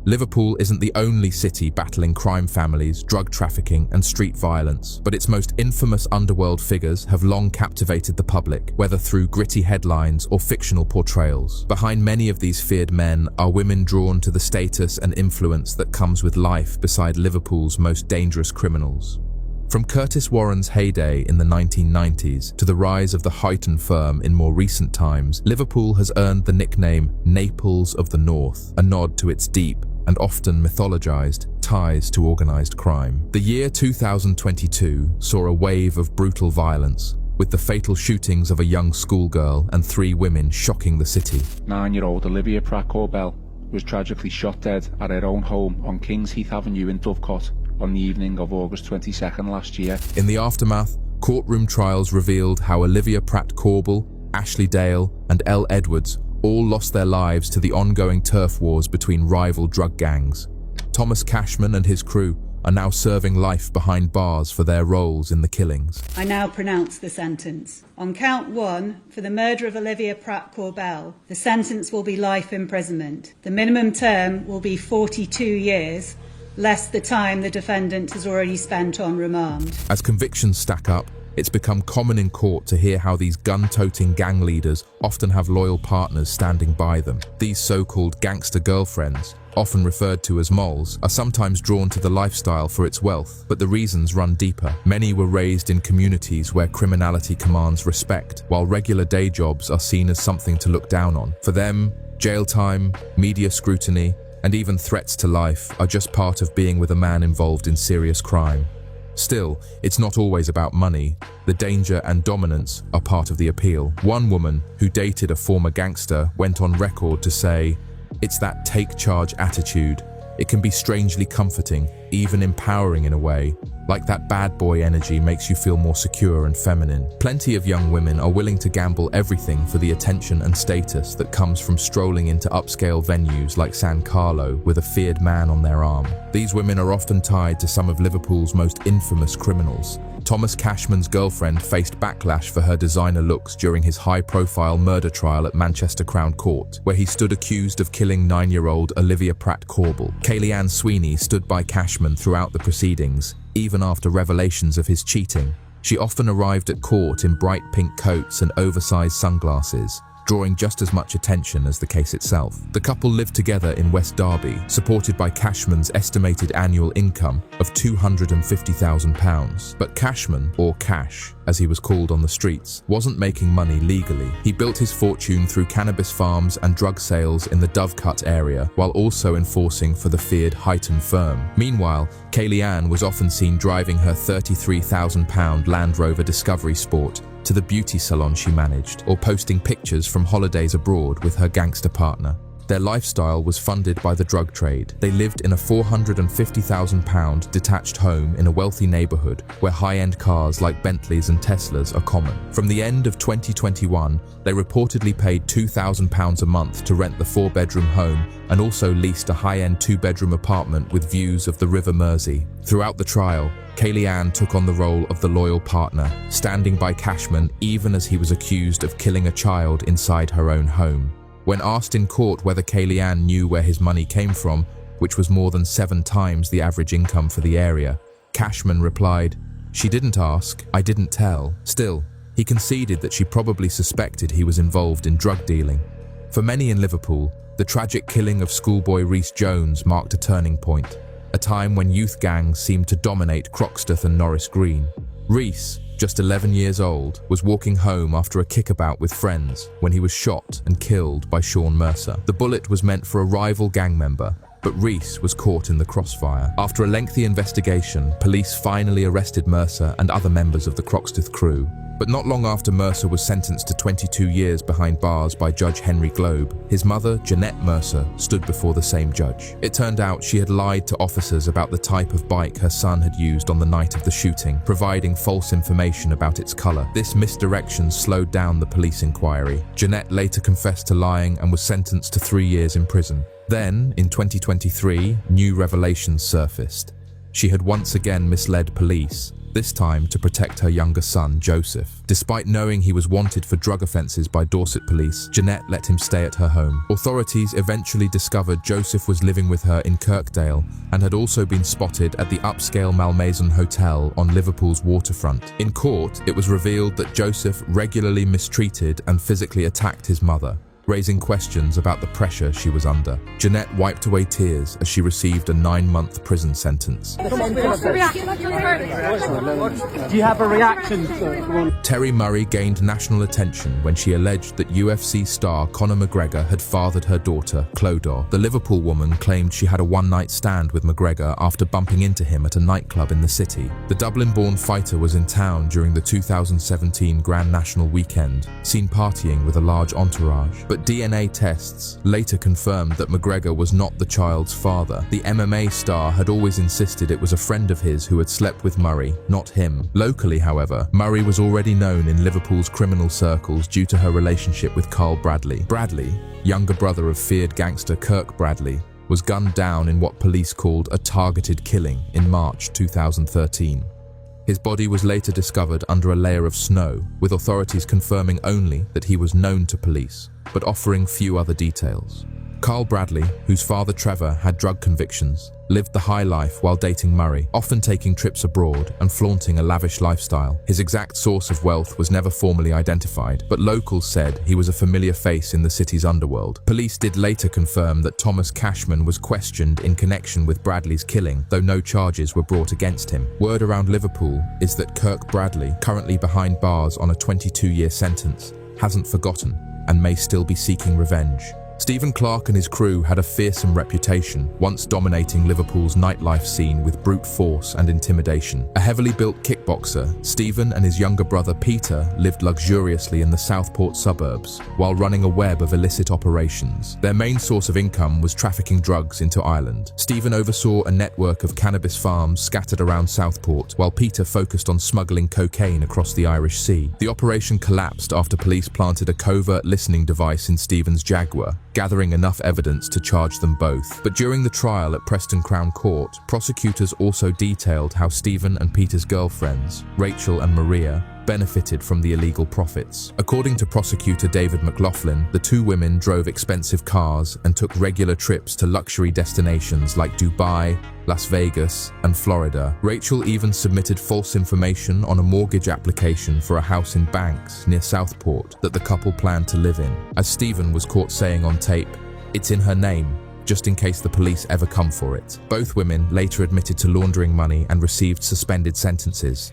Liverpool isn't the only city battling crime families, drug trafficking, and street violence, but its most infamous underworld figures have long captivated the public, whether through gritty headlines or fictional portrayals. Behind many of these feared men are women drawn to the status and influence that comes with life beside Liverpool's most dangerous criminals. From Curtis Warren's heyday in the 1990s to the rise of the Huyton firm in more recent times, Liverpool has earned the nickname Naples of the North, a nod to its deep and often mythologized ties to organized crime. The year 2022 saw a wave of brutal violence, with the fatal shootings of a young schoolgirl and 3 women shocking the city. 9-year-old Olivia Pratt-Corbell was tragically shot dead at her own home on Kings Heath Avenue in Dovecot on the evening of August 22nd last year. In the aftermath, courtroom trials revealed how Olivia Pratt-Corbell, Ashley Dale, and Elle Edwards all lost their lives to the ongoing turf wars between rival drug gangs. Thomas Cashman and his crew are now serving life behind bars for their roles in the killings. I now pronounce the sentence. On count 1, for the murder of Olivia Pratt-Corbell, the sentence will be life imprisonment. The minimum term will be 42 years, less the time the defendant has already spent on remand. As convictions stack up, it's become common in court to hear how these gun-toting gang leaders often have loyal partners standing by them. These so-called gangster girlfriends, often referred to as moles, are sometimes drawn to the lifestyle for its wealth, but the reasons run deeper. Many were raised in communities where criminality commands respect, while regular day jobs are seen as something to look down on. For them, jail time, media scrutiny, and even threats to life are just part of being with a man involved in serious crime. Still, it's not always about money. The danger and dominance are part of the appeal. One woman who dated a former gangster went on record to say, "It's that take charge attitude. It can be strangely comforting, even empowering in a way. Like that bad boy energy makes you feel more secure and feminine." Plenty of young women are willing to gamble everything for the attention and status that comes from strolling into upscale venues like San Carlo with a feared man on their arm. These women are often tied to some of Liverpool's most infamous criminals. Thomas Cashman's girlfriend faced backlash for her designer looks during his high-profile murder trial at Manchester Crown Court, where he stood accused of killing 9-year-old Olivia Pratt-Corbell. Kayleigh-Anne Sweeney stood by Cashman throughout the proceedings, even after revelations of his cheating. She often arrived at court in bright pink coats and oversized sunglasses, drawing just as much attention as the case itself. The couple lived together in West Derby, supported by Cashman's estimated annual income of £250,000. But Cashman, or Cash, as he was called on the streets, wasn't making money legally. He built his fortune through cannabis farms and drug sales in the Dovecot area, while also enforcing for the feared Huyton firm. Meanwhile, Kayleigh-Anne was often seen driving her £33,000 Land Rover Discovery Sport to the beauty salon she managed, or posting pictures from holidays abroad with her gangster partner. Their lifestyle was funded by the drug trade. They lived in a £450,000 detached home in a wealthy neighborhood where high-end cars like Bentleys and Teslas are common. From the end of 2021, they reportedly paid £2,000 a month to rent the 4-bedroom home and also leased a high-end 2-bedroom apartment with views of the River Mersey. Throughout the trial, Kayleigh-Anne took on the role of the loyal partner, standing by Cashman even as he was accused of killing a child inside her own home. When asked in court whether Kayleigh-Anne knew where his money came from, which was more than 7 times the average income for the area, Cashman replied, "She didn't ask, I didn't tell." Still, he conceded that she probably suspected he was involved in drug dealing. For many in Liverpool, the tragic killing of schoolboy Rhys Jones marked a turning point, a time when youth gangs seemed to dominate Croxteth and Norris Green. Rhys, just 11 years old, was walking home after a kickabout with friends when he was shot and killed by Sean Mercer. The bullet was meant for a rival gang member, but Rhys was caught in the crossfire. After a lengthy investigation, police finally arrested Mercer and other members of the Croxteth crew. But not long after Mercer was sentenced to 22 years behind bars by Judge Henry Globe, his mother, Jeanette Mercer, stood before the same judge. It turned out she had lied to officers about the type of bike her son had used on the night of the shooting, providing false information about its color. This misdirection slowed down the police inquiry. Jeanette later confessed to lying and was sentenced to 3 years in prison. Then, in 2023, new revelations surfaced. She had once again misled police, this time to protect her younger son, Joseph. Despite knowing he was wanted for drug offences by Dorset police, Jeanette let him stay at her home. Authorities eventually discovered Joseph was living with her in Kirkdale and had also been spotted at the upscale Malmaison Hotel on Liverpool's waterfront. In court, it was revealed that Joseph regularly mistreated and physically attacked his mother, raising questions about the pressure she was under. Jeanette wiped away tears as she received a 9-month prison sentence. Do you have a reaction? Terry Murray gained national attention when she alleged that UFC star Conor McGregor had fathered her daughter, Clodagh. The Liverpool woman claimed she had a one-night stand with McGregor after bumping into him at a nightclub in the city. The Dublin-born fighter was in town during the 2017 Grand National weekend, seen partying with a large entourage. But DNA tests later confirmed that McGregor was not the child's father. The MMA star had always insisted it was a friend of his who had slept with Murray, not him. Locally, however, Murray was already known in Liverpool's criminal circles due to her relationship with Carl Bradley. Bradley, younger brother of feared gangster Kirk Bradley, was gunned down in what police called a targeted killing in March 2013. His body was later discovered under a layer of snow, with authorities confirming only that he was known to police, but offering few other details. Carl Bradley, whose father Trevor had drug convictions, lived the high life while dating Murray, often taking trips abroad and flaunting a lavish lifestyle. His exact source of wealth was never formally identified, but locals said he was a familiar face in the city's underworld. Police did later confirm that Thomas Cashman was questioned in connection with Bradley's killing, though no charges were brought against him. Word around Liverpool is that Kirk Bradley, currently behind bars on a 22-year sentence, hasn't forgotten and may still be seeking revenge. Stephen Clark and his crew had a fearsome reputation, once dominating Liverpool's nightlife scene with brute force and intimidation. A heavily built kickboxer, Stephen and his younger brother Peter lived luxuriously in the Southport suburbs, while running a web of illicit operations. Their main source of income was trafficking drugs into Ireland. Stephen oversaw a network of cannabis farms scattered around Southport, while Peter focused on smuggling cocaine across the Irish Sea. The operation collapsed after police planted a covert listening device in Stephen's Jaguar, gathering enough evidence to charge them both. But during the trial at Preston Crown Court, prosecutors also detailed how Stephen and Peter's girlfriends, Rachel and Maria, benefited from the illegal profits. According to prosecutor David McLaughlin, the two women drove expensive cars and took regular trips to luxury destinations like Dubai, Las Vegas, and Florida. Rachel even submitted false information on a mortgage application for a house in Banks near Southport that the couple planned to live in, as Stephen was caught saying on tape, "It's in her name, just in case the police ever come for it." Both women later admitted to laundering money and received suspended sentences.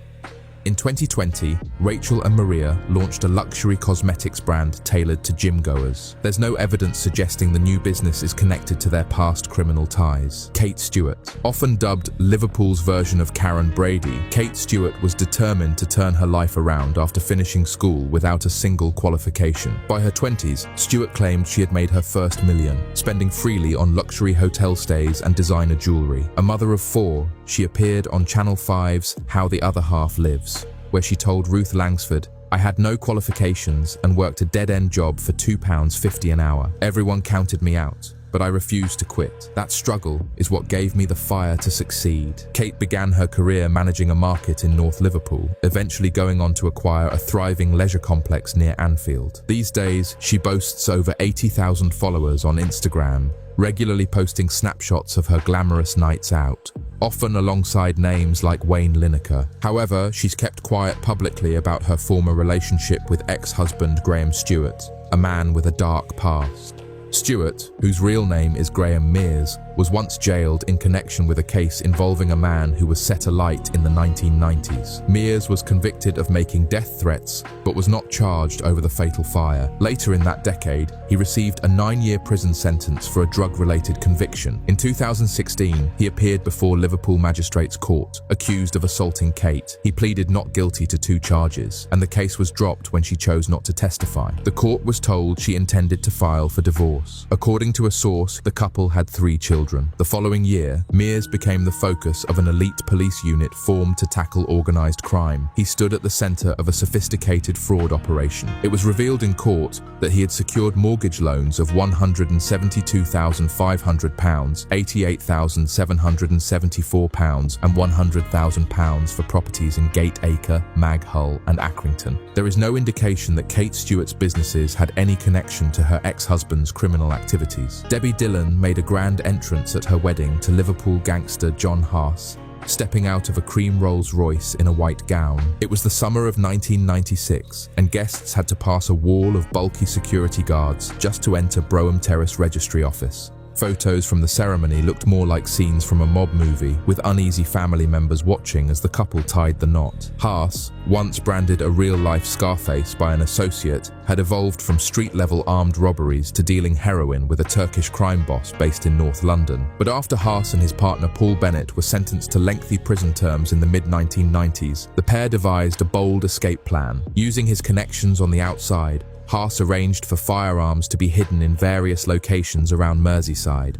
In 2020, Rachel and Maria launched a luxury cosmetics brand tailored to gym-goers. There's no evidence suggesting the new business is connected to their past criminal ties. Kate Stewart. Often dubbed Liverpool's version of Karen Brady, Kate Stewart was determined to turn her life around after finishing school without a single qualification. By her 20s, Stewart claimed she had made her first million, spending freely on luxury hotel stays and designer jewelry. A mother of 4, she appeared on Channel 5's How the Other Half Lives, where she told Ruth Langsford, "I had no qualifications and worked a dead-end job for £2.50 an hour. Everyone counted me out, but I refused to quit. That struggle is what gave me the fire to succeed." Kate began her career managing a market in North Liverpool, eventually going on to acquire a thriving leisure complex near Anfield. These days, she boasts over 80,000 followers on Instagram, regularly posting snapshots of her glamorous nights out, often alongside names like Wayne Lineker. However, she's kept quiet publicly about her former relationship with ex-husband Graham Stewart, a man with a dark past. Stewart, whose real name is Graham Mears, was once jailed in connection with a case involving a man who was set alight in the 1990s. Mears was convicted of making death threats, but was not charged over the fatal fire. Later in that decade, he received a 9-year prison sentence for a drug-related conviction. In 2016, he appeared before Liverpool Magistrates Court, accused of assaulting Kate. He pleaded not guilty to 2 charges, and the case was dropped when she chose not to testify. The court was told she intended to file for divorce. force. According to a source, the couple had 3 children. The following year, Mears became the focus of an elite police unit formed to tackle organized crime. He stood at the center of a sophisticated fraud operation. It was revealed in court that he had secured mortgage loans of £172,500, £88,774 and £100,000 for properties in Gateacre, Mag Hull and Accrington. There is no indication that Kate Stewart's businesses had any connection to her ex-husband's criminal activities. Debbie Dillon made a grand entrance at her wedding to Liverpool gangster John Haas, stepping out of a cream Rolls-Royce in a white gown. It was the summer of 1996, and guests had to pass a wall of bulky security guards just to enter Brougham Terrace Registry Office. Photos from the ceremony looked more like scenes from a mob movie, with uneasy family members watching as the couple tied the knot. Haas, once branded a real-life Scarface by an associate, had evolved from street-level armed robberies to dealing heroin with a Turkish crime boss based in North London. But after Haas and his partner Paul Bennett were sentenced to lengthy prison terms in the mid-1990s, the pair devised a bold escape plan. Using his connections on the outside, Haas arranged for firearms to be hidden in various locations around Merseyside.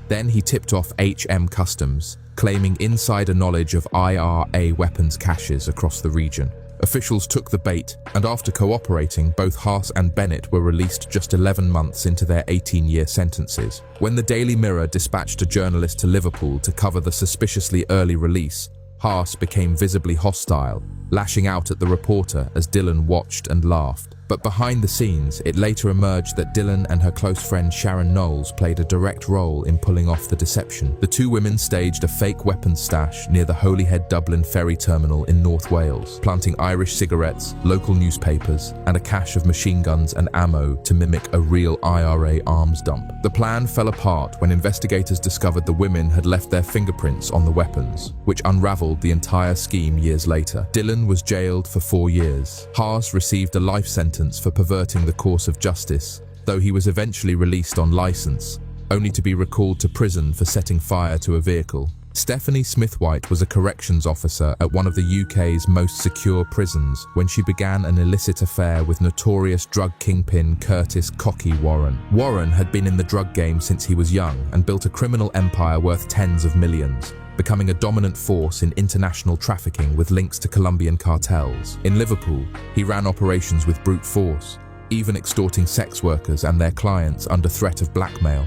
Then he tipped off HM Customs, claiming insider knowledge of IRA weapons caches across the region. Officials took the bait, and after cooperating, both Haas and Bennett were released just 11 months into their 18-year sentences. When the Daily Mirror dispatched a journalist to Liverpool to cover the suspiciously early release, Haas became visibly hostile, lashing out at the reporter as Dillon watched and laughed. But behind the scenes, it later emerged that Dillon and her close friend Sharon Knowles played a direct role in pulling off the deception. The 2 women staged a fake weapons stash near the Holyhead Dublin ferry terminal in North Wales, planting Irish cigarettes, local newspapers, and a cache of machine guns and ammo to mimic a real IRA arms dump. The plan fell apart when investigators discovered the women had left their fingerprints on the weapons, which unraveled the entire scheme years later. Dillon was jailed for 4 years. Haas received a life sentence for perverting the course of justice, though he was eventually released on license, only to be recalled to prison for setting fire to a vehicle. Stephanie Smithwhite was a corrections officer at one of the UK's most secure prisons when she began an illicit affair with notorious drug kingpin Curtis "Cocky" Warren. Warren had been in the drug game since he was young and built a criminal empire worth tens of millions, becoming a dominant force in international trafficking with links to Colombian cartels. In Liverpool, he ran operations with brute force, even extorting sex workers and their clients under threat of blackmail.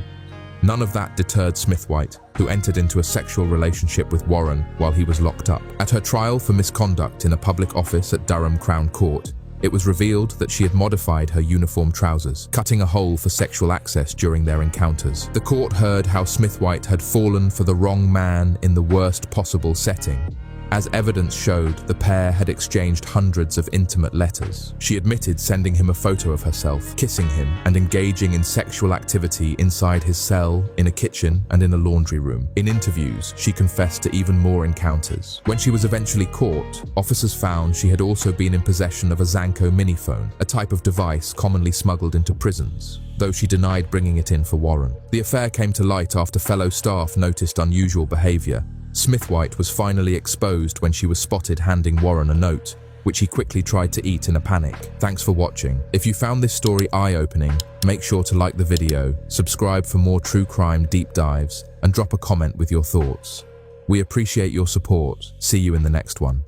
None of that deterred Smithwhite, who entered into a sexual relationship with Warren while he was locked up. At her trial for misconduct in a public office at Durham Crown Court, it was revealed that she had modified her uniform trousers, cutting a hole for sexual access during their encounters. The court heard how Smithwhite had fallen for the wrong man in the worst possible setting. As evidence showed, the pair had exchanged hundreds of intimate letters. She admitted sending him a photo of herself, kissing him, and engaging in sexual activity inside his cell, in a kitchen, and in a laundry room. In interviews, she confessed to even more encounters. When she was eventually caught, officers found she had also been in possession of a Zanko miniphone, a type of device commonly smuggled into prisons, though she denied bringing it in for Warren. The affair came to light after fellow staff noticed unusual behavior. Smithwhite was finally exposed when she was spotted handing Warren a note, which he quickly tried to eat in a panic. Thanks for watching. If you found this story eye-opening, make sure to like the video, subscribe for more true crime deep dives, and drop a comment with your thoughts. We appreciate your support. See you in the next one.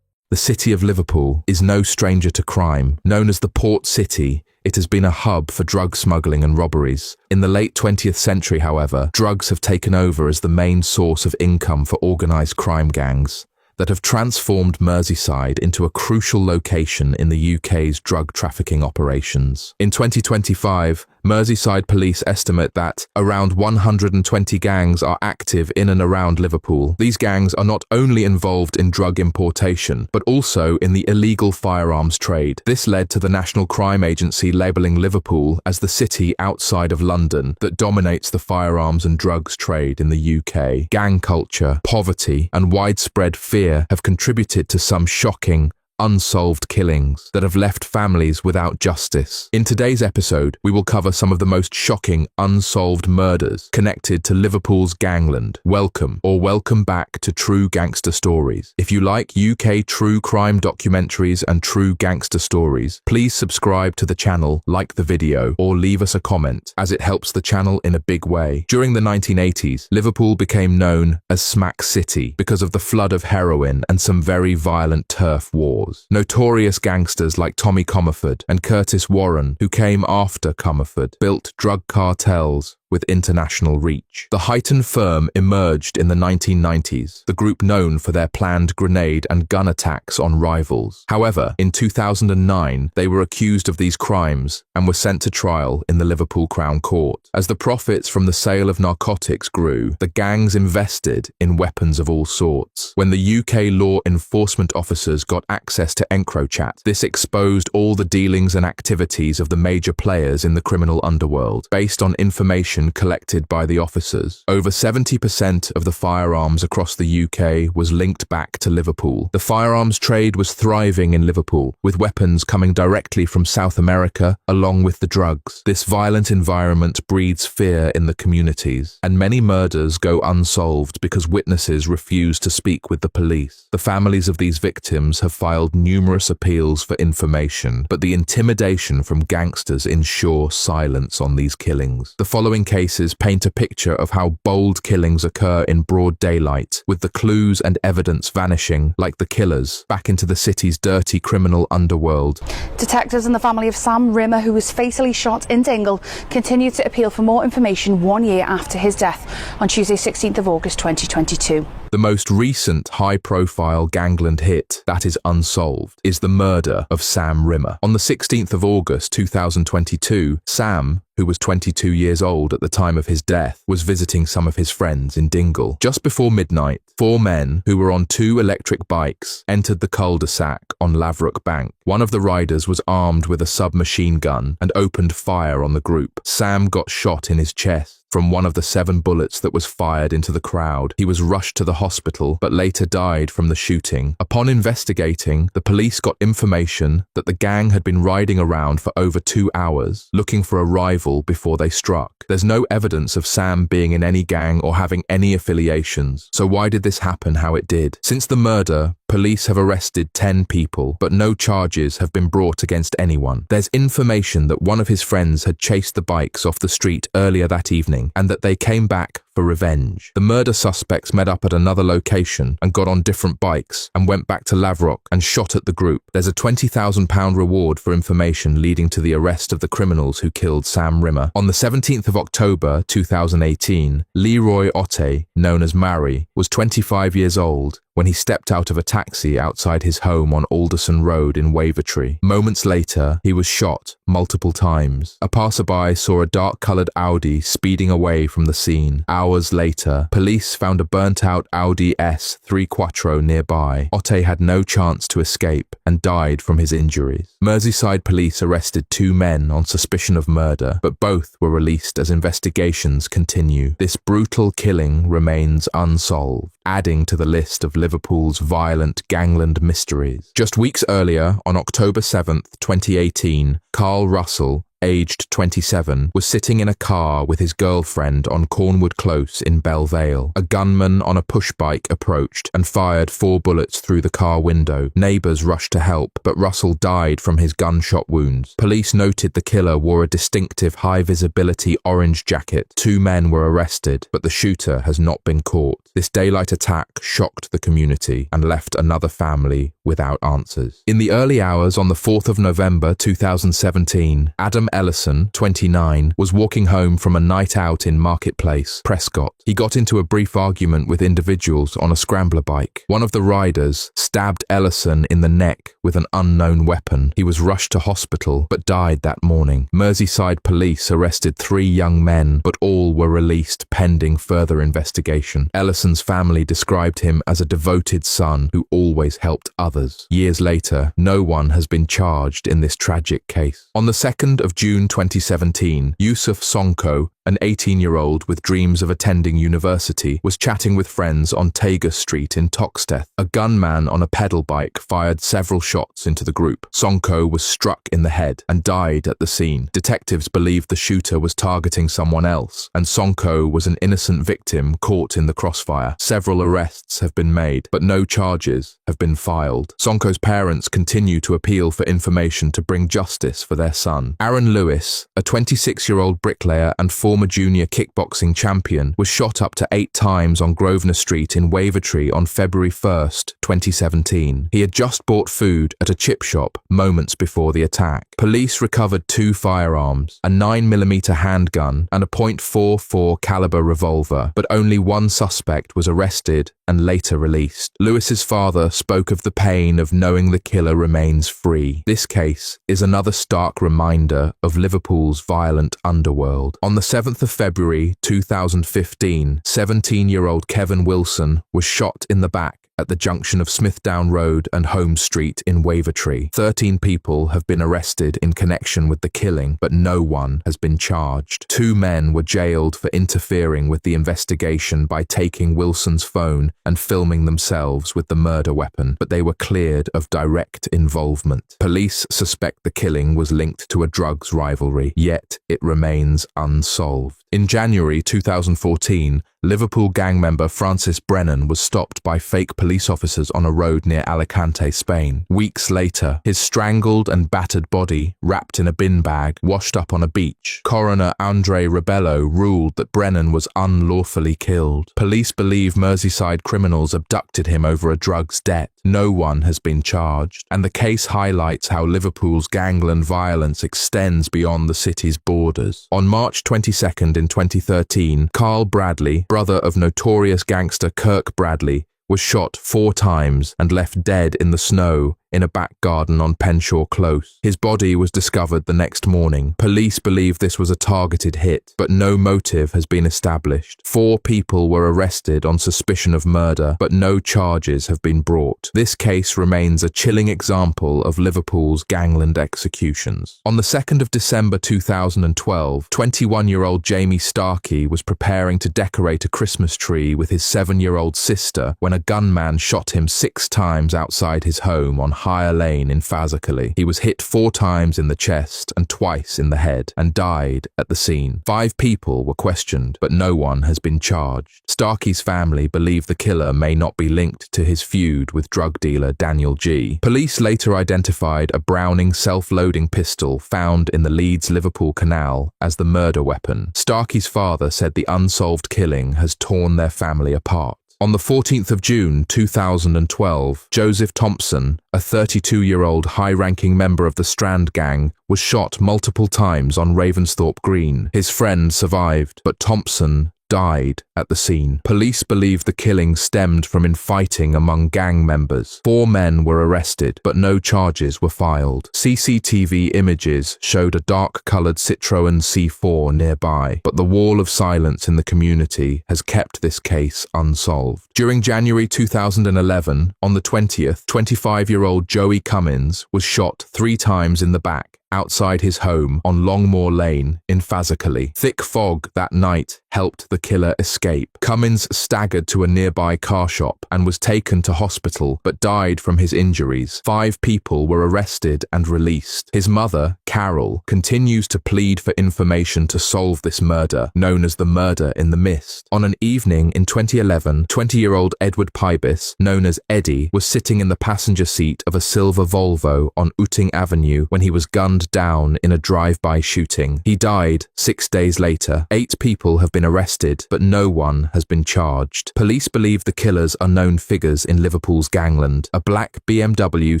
The city of Liverpool is no stranger to crime. Known as the Port City, it has been a hub for drug smuggling and robberies. In the late 20th century, however, drugs have taken over as the main source of income for organised crime gangs that have transformed Merseyside into a crucial location in the UK's drug trafficking operations. In 2025, Merseyside police estimate that around 120 gangs are active in and around Liverpool. These gangs are not only involved in drug importation, but also in the illegal firearms trade. This led to the National Crime Agency labelling Liverpool as the city outside of London that dominates the firearms and drugs trade in the UK. Gang culture, poverty, and widespread fear have contributed to some shocking, unsolved killings that have left families without justice. In today's episode, we will cover some of the most shocking unsolved murders connected to Liverpool's gangland. Welcome back to True Gangster Stories. If you like UK true crime documentaries and true gangster stories, please subscribe to the channel, like the video, or leave us a comment, as it helps the channel in a big way. During the 1980s, Liverpool became known as Smack City because of the flood of heroin and some very violent turf wars. Notorious gangsters like Tommy Comerford and Curtis Warren, who came after Comerford, built drug cartels with international reach. The Heighton firm emerged in the 1990s, the group known for their planned grenade and gun attacks on rivals. However, in 2009, they were accused of these crimes and were sent to trial in the Liverpool Crown Court. As the profits from the sale of narcotics grew, the gangs invested in weapons of all sorts. When the UK law enforcement officers got access to EncroChat, this exposed all the dealings and activities of the major players in the criminal underworld. Based on information collected by the officers, over 70% of the firearms across the UK was linked back to Liverpool. The firearms trade was thriving in Liverpool, with weapons coming directly from South America along with the drugs. This violent environment breeds fear in the communities, and many murders go unsolved because witnesses refuse to speak with the police. The families of these victims have filed numerous appeals for information, but the intimidation from gangsters ensure silence on these killings. The following cases paint a picture of how bold killings occur in broad daylight, with the clues and evidence vanishing like the killers back into the city's dirty criminal underworld. Detectives and the family of Sam Rimmer, who was fatally shot in Dingle, continue to appeal for more information 1 year after his death on Tuesday 16th of August 2022. The most recent high-profile gangland hit that is unsolved is the murder of Sam Rimmer. On the 16th of August 2022, Sam, who was 22 years old at the time of his death, was visiting some of his friends in Dingle. Just before midnight, 4 men who were on 2 electric bikes entered the cul-de-sac on Lavrock Bank. One of the riders was armed with a submachine gun and opened fire on the group. Sam got shot in his chest from one of the 7 bullets that was fired into the crowd. He was rushed to the hospital, but later died from the shooting. Upon investigating, the police got information that the gang had been riding around for over 2 hours, looking for a rival before they struck. There's no evidence of Sam being in any gang or having any affiliations, so why did this happen how it did? Since the murder, police have arrested 10 people, but no charges have been brought against anyone. There's information that one of his friends had chased the bikes off the street earlier that evening, and that they came back for revenge. The murder suspects met up at another location and got on different bikes and went back to Lavrock and shot at the group. There's a £20,000 reward for information leading to the arrest of the criminals who killed Sam Rimmer. On the 17th of October 2018, Leroy Otte, known as Mary, was 25 years old when he stepped out of a taxi outside his home on Alderson Road in Wavertree. Moments later, he was shot multiple times. A passerby saw a dark-coloured Audi speeding away from the scene. Hours later, police found a burnt-out Audi S3 Quattro nearby. Otte had no chance to escape and died from his injuries. Merseyside police arrested 2 men on suspicion of murder, but both were released as investigations continue. This brutal killing remains unsolved, adding to the list of Liverpool's violent gangland mysteries. Just weeks earlier, on October 7th, 2018, Carl Russell, aged 27, was sitting in a car with his girlfriend on Cornwood Close in Belle Vale. A gunman on a push bike approached and fired 4 bullets through the car window. Neighbours rushed to help, but Russell died from his gunshot wounds. Police noted the killer wore a distinctive high-visibility orange jacket. 2 men were arrested, but the shooter has not been caught. This daylight attack shocked the community and left another family without answers. In the early hours on the 4th of November 2017, Adam Ellison, 29, was walking home from a night out in Marketplace, Prescott. He got into a brief argument with individuals on a scrambler bike. One of the riders stabbed Ellison in the neck with an unknown weapon. He was rushed to hospital but died that morning. Merseyside police arrested 3 young men, but all were released pending further investigation. Ellison's family described him as a devoted son who always helped others. Years later, no one has been charged in this tragic case. On the 2nd of June 2017, Yusuf Sonko, an 18-year-old with dreams of attending university, was chatting with friends on Tagus Street in Toxteth. A gunman on a pedal bike fired several shots into the group. Sonko was struck in the head and died at the scene. Detectives believed the shooter was targeting someone else, and Sonko was an innocent victim caught in the crossfire. Several arrests have been made, but no charges have been filed. Sonko's parents continue to appeal for information to bring justice for their son. Aaron Lewis, a 26-year-old bricklayer and former junior kickboxing champion, was shot up to 8 times on Grosvenor Street in Wavertree on February 1st, 2017. He had just bought food at a chip shop moments before the attack. Police recovered 2 firearms, a 9mm handgun and a .44 caliber revolver, but only one suspect was arrested and later released. Lewis's father spoke of the pain of knowing the killer remains free. This case is another stark reminder of Liverpool's violent underworld. On the 7th of February 2015, 17-year-old Kevin Wilson was shot in the back at the junction of Smithdown Road and Holmes Street in Wavertree. 13 people have been arrested in connection with the killing, but no one has been charged. 2 men were jailed for interfering with the investigation by taking Wilson's phone and filming themselves with the murder weapon, but they were cleared of direct involvement. Police suspect the killing was linked to a drugs rivalry, yet it remains unsolved. In January 2014, Liverpool gang member Francis Brennan was stopped by fake police officers on a road near Alicante, Spain. Weeks later, his strangled and battered body, wrapped in a bin bag, washed up on a beach. Coroner Andre Rebello ruled that Brennan was unlawfully killed. Police believe Merseyside criminals abducted him over a drugs debt. No one has been charged, and the case highlights how Liverpool's gangland violence extends beyond the city's borders. On March 22nd in 2013, Carl Bradley, brother of notorious gangster Kirk Bradley, was shot 4 times and left dead in the snow in a back garden on Penshaw Close. His body was discovered the next morning. Police believe this was a targeted hit, but no motive has been established. 4 people were arrested on suspicion of murder, but no charges have been brought. This case remains a chilling example of Liverpool's gangland executions. On the 2nd of December 2012, 21-year-old Jamie Starkey was preparing to decorate a Christmas tree with his 7-year-old sister when a gunman shot him 6 times outside his home on Higher Lane in Fazakerley. He was hit 4 times in the chest and twice in the head and died at the scene. 5 people were questioned, but no one has been charged. Starkey's family believe the killer may not be linked to his feud with drug dealer Daniel G. Police later identified a Browning self-loading pistol found in the Leeds-Liverpool Canal as the murder weapon. Starkey's father said the unsolved killing has torn their family apart. On the 14th of June 2012, Joseph Thompson, a 32-year-old high-ranking member of the Strand Gang, was shot multiple times on Ravensthorpe Green. His friend survived, but Thompson died at the scene. Police believe the killing stemmed from infighting among gang members. 4 men were arrested, but no charges were filed. CCTV images showed a dark-coloured Citroën C4 nearby, but the wall of silence in the community has kept this case unsolved. During January 2011, on the 20th, 25-year-old Joey Cummins was shot 3 times in the back outside his home on Longmoor Lane in Fazakerley. Thick fog that night helped the killer escape. Cummins staggered to a nearby car shop and was taken to hospital but died from his injuries. 5 people were arrested and released. His mother, Carol, continues to plead for information to solve this murder, known as the Murder in the Mist. On an evening in 2011, 20-year-old Edward Pybus, known as Eddie, was sitting in the passenger seat of a silver Volvo on Ooting Avenue when he was gunned down in a drive-by shooting. He died 6 days later. 8 people have been arrested, but no one has been charged. Police believe the killers are known figures in Liverpool's gangland. A black BMW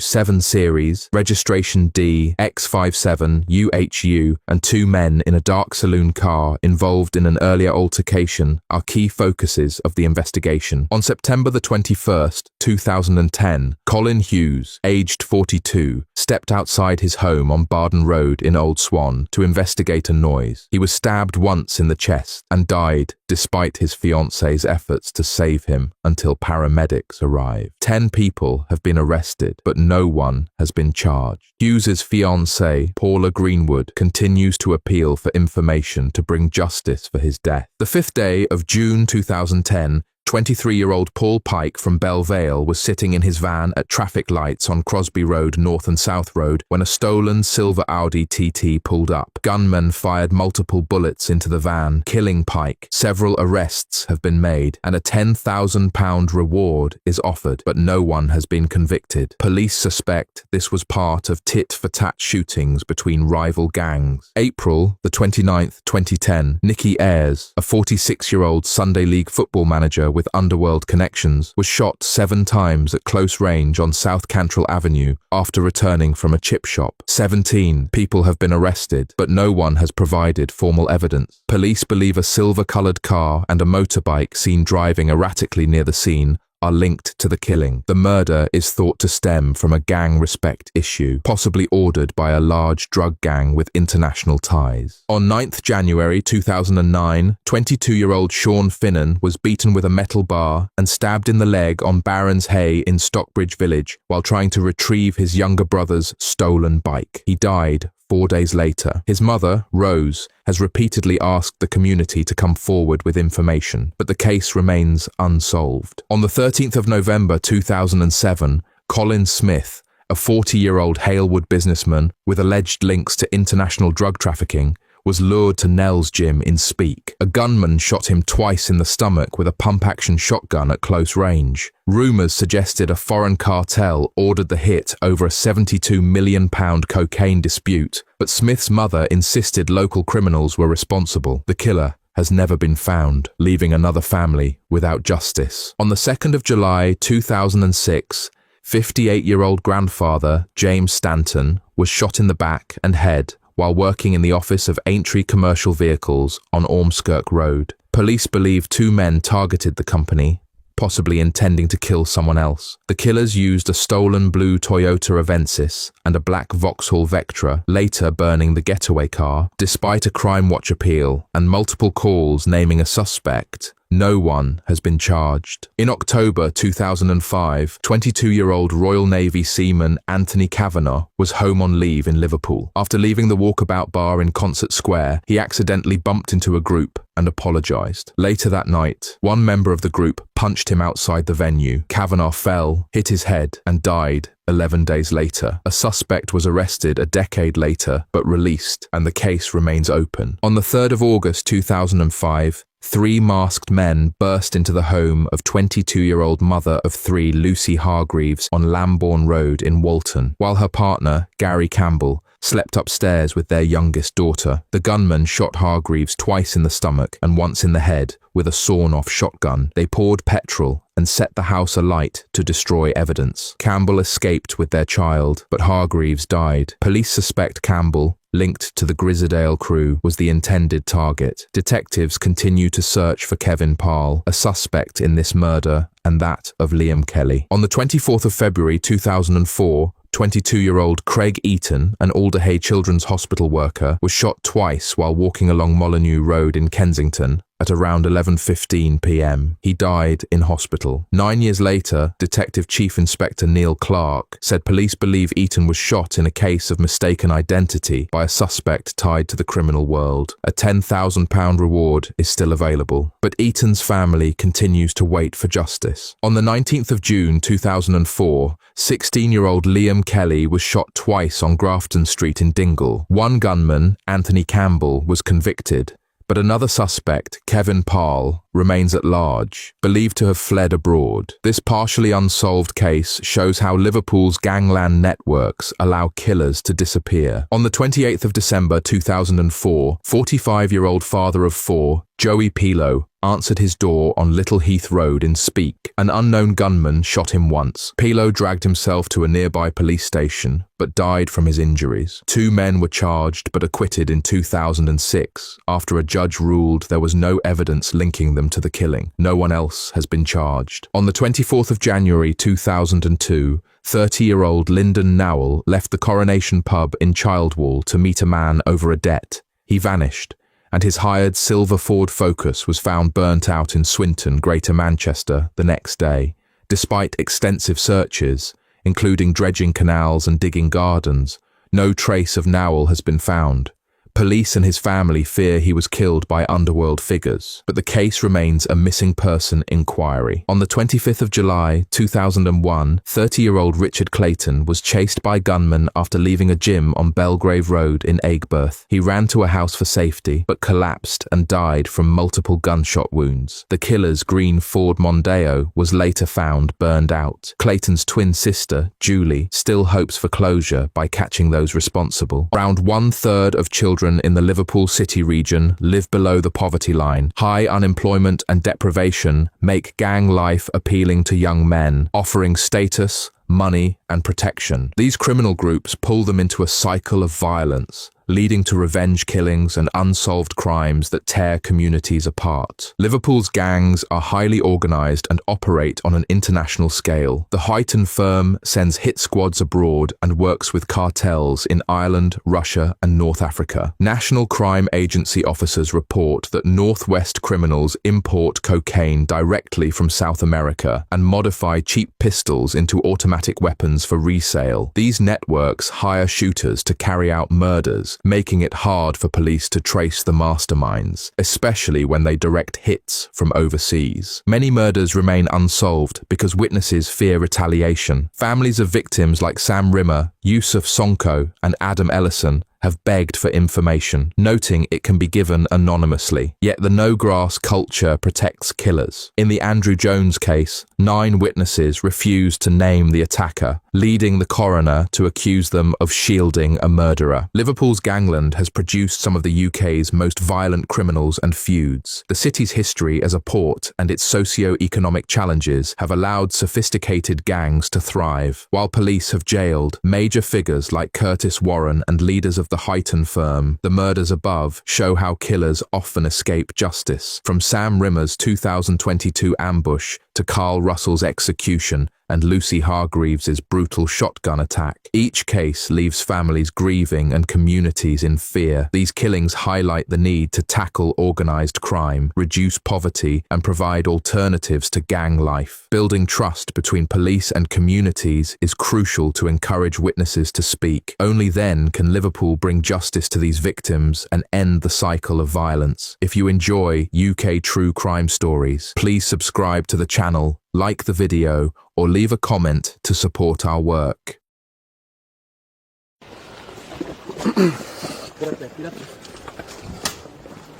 7 Series, registration D, X57, UHU, and 2 men in a dark saloon car involved in an earlier altercation are key focuses of the investigation. On September the 21st, 2010, Colin Hughes, aged 42, stepped outside his home on Barden Road in Old Swan to investigate a noise. He was stabbed once in the chest and died despite his fiance's efforts to save him until paramedics arrived. 10 people have been arrested, but no one has been charged. Hughes's fiancée, Paula Greenwood, continues to appeal for information to bring justice for his death. The 5th day of June 2010, 23-year-old Paul Pike from Belle Vale was sitting in his van at traffic lights on Crosby Road, North and South Road, when a stolen silver Audi TT pulled up. Gunmen fired multiple bullets into the van, killing Pike. Several arrests have been made, and a £10,000 reward is offered, but no one has been convicted. Police suspect this was part of tit-for-tat shootings between rival gangs. April the 29th, 2010, Nicky Ayres, a 46-year-old Sunday League football manager with Underworld connections, was shot 7 times at close range on South Cantrell Avenue after returning from a chip shop. 17 people have been arrested, but no one has provided formal evidence. Police believe a silver-colored car and a motorbike seen driving erratically near the scene are linked to the killing. The murder is thought to stem from a gang respect issue, possibly ordered by a large drug gang with international ties. On 9th January 2009, 22-year-old Sean Finnan was beaten with a metal bar and stabbed in the leg on Barons Hay in Stockbridge Village while trying to retrieve his younger brother's stolen bike. He died 4 days later. His mother, Rose, has repeatedly asked the community to come forward with information, but the case remains unsolved. On the 13th of November 2007, Colin Smith, a 40-year-old Halewood businessman with alleged links to international drug trafficking, was lured to Nell's gym in Speke. A gunman shot him twice in the stomach with a pump-action shotgun at close range. Rumours suggested a foreign cartel ordered the hit over a £72 million cocaine dispute, but Smith's mother insisted local criminals were responsible. The killer has never been found, leaving another family without justice. On the 2nd of July 2006, 58-year-old grandfather James Stanton was shot in the back and head while working in the office of Aintree Commercial Vehicles on Ormskirk Road. Police believe 2 men targeted the company, possibly intending to kill someone else. The killers used a stolen blue Toyota Avensis and a black Vauxhall Vectra, later burning the getaway car. Despite a Crime Watch appeal and multiple calls naming a suspect, no one has been charged. In October 2005, 22-year-old Royal Navy seaman Anthony Kavanagh was home on leave in Liverpool. After leaving the Walkabout bar in Concert Square, he accidentally bumped into a group and apologised. Later that night, one member of the group punched him outside the venue. Kavanagh fell, hit his head, and died 11 days later. A suspect was arrested a decade later, but released, and the case remains open. On the 3rd of August 2005, 3 masked men burst into the home of 22-year-old mother of 3 Lucy Hargreaves on Lambourne Road in Walton, while her partner, Gary Campbell, slept upstairs with their youngest daughter. The gunman shot Hargreaves twice in the stomach and once in the head with a sawn-off shotgun. They poured petrol and set the house alight to destroy evidence. Campbell escaped with their child, but Hargreaves died. Police suspect Campbell, linked to the Grizzdale crew, was the intended target. Detectives continue to search for Kevin Parle, a suspect in this murder and that of Liam Kelly. On the 24th of February 2004, 22-year-old Craig Eaton, an Alderhay Children's Hospital worker, was shot twice while walking along Molyneux Road in Kensington at around 11:15 p.m. He died in hospital. 9 years later, Detective Chief Inspector Neil Clark said police believe Eaton was shot in a case of mistaken identity by a suspect tied to the criminal world. A £10,000 reward is still available, but Eaton's family continues to wait for justice. On the 19th of June 2004, 16-year-old Liam Kelly was shot twice on Grafton Street in Dingle. One gunman, Anthony Campbell, was convicted, but another suspect, Kevin Parle, remains at large, believed to have fled abroad. This partially unsolved case shows how Liverpool's gangland networks allow killers to disappear. On the 28th of December 2004, 45-year-old father of 4, Joey Pilo, answered his door on Little Heath Road in Speke. An unknown gunman shot him once. Pilo dragged himself to a nearby police station, but died from his injuries. 2 men were charged but acquitted in 2006 after a judge ruled there was no evidence linking them to the killing. No one else has been charged. On the 24th of January 2002, 30-year-old Lyndon Nowell left the Coronation pub in Childwall to meet a man over a debt. He vanished, and his hired silver Ford Focus was found burnt out in Swinton, Greater Manchester, the next day. Despite extensive searches, including dredging canals and digging gardens, no trace of Nowell has been found. Police and his family fear he was killed by underworld figures, but the case remains a missing person inquiry. On the 25th of July, 2001, 30-year-old Richard Clayton was chased by gunmen after leaving a gym on Belgrave Road in Aigburth. He ran to a house for safety, but collapsed and died from multiple gunshot wounds. The killer's green Ford Mondeo was later found burned out. Clayton's twin sister, Julie, still hopes for closure by catching those responsible. Around 1/3 of children in the Liverpool City region live below the poverty line. High unemployment and deprivation make gang life appealing to young men, offering status, money, and protection. These criminal groups pull them into a cycle of violence, leading to revenge killings and unsolved crimes that tear communities apart. Liverpool's gangs are highly organized and operate on an international scale. The Huyton firm sends hit squads abroad and works with cartels in Ireland, Russia, and North Africa. National Crime Agency officers report that Northwest criminals import cocaine directly from South America and modify cheap pistols into automatic weapons for resale. These networks hire shooters to carry out murders, making it hard for police to trace the masterminds, especially when they direct hits from overseas. Many murders remain unsolved because witnesses fear retaliation. Families of victims like Sam Rimmer, Yusuf Sonko, and Adam Ellison have begged for information, noting it can be given anonymously. Yet the no-grass culture protects killers. In the Andrew Jones case, 9 witnesses refused to name the attacker, leading the coroner to accuse them of shielding a murderer. Liverpool's gangland has produced some of the UK's most violent criminals and feuds. The city's history as a port and its socio-economic challenges have allowed sophisticated gangs to thrive. While police have jailed major figures like Curtis Warren and leaders of the Huyton firm, the murders above show how killers often escape justice. From Sam Rimmer's 2022 ambush to Carl Russell's execution and Lucy Hargreaves' brutal shotgun attack, each case leaves families grieving and communities in fear. These killings highlight the need to tackle organized crime, reduce poverty, and provide alternatives to gang life. Building trust between police and communities is crucial to encourage witnesses to speak. Only then can Liverpool bring justice to these victims and end the cycle of violence. If you enjoy UK true crime stories, please subscribe to the channel, like the video, or leave a comment to support our work.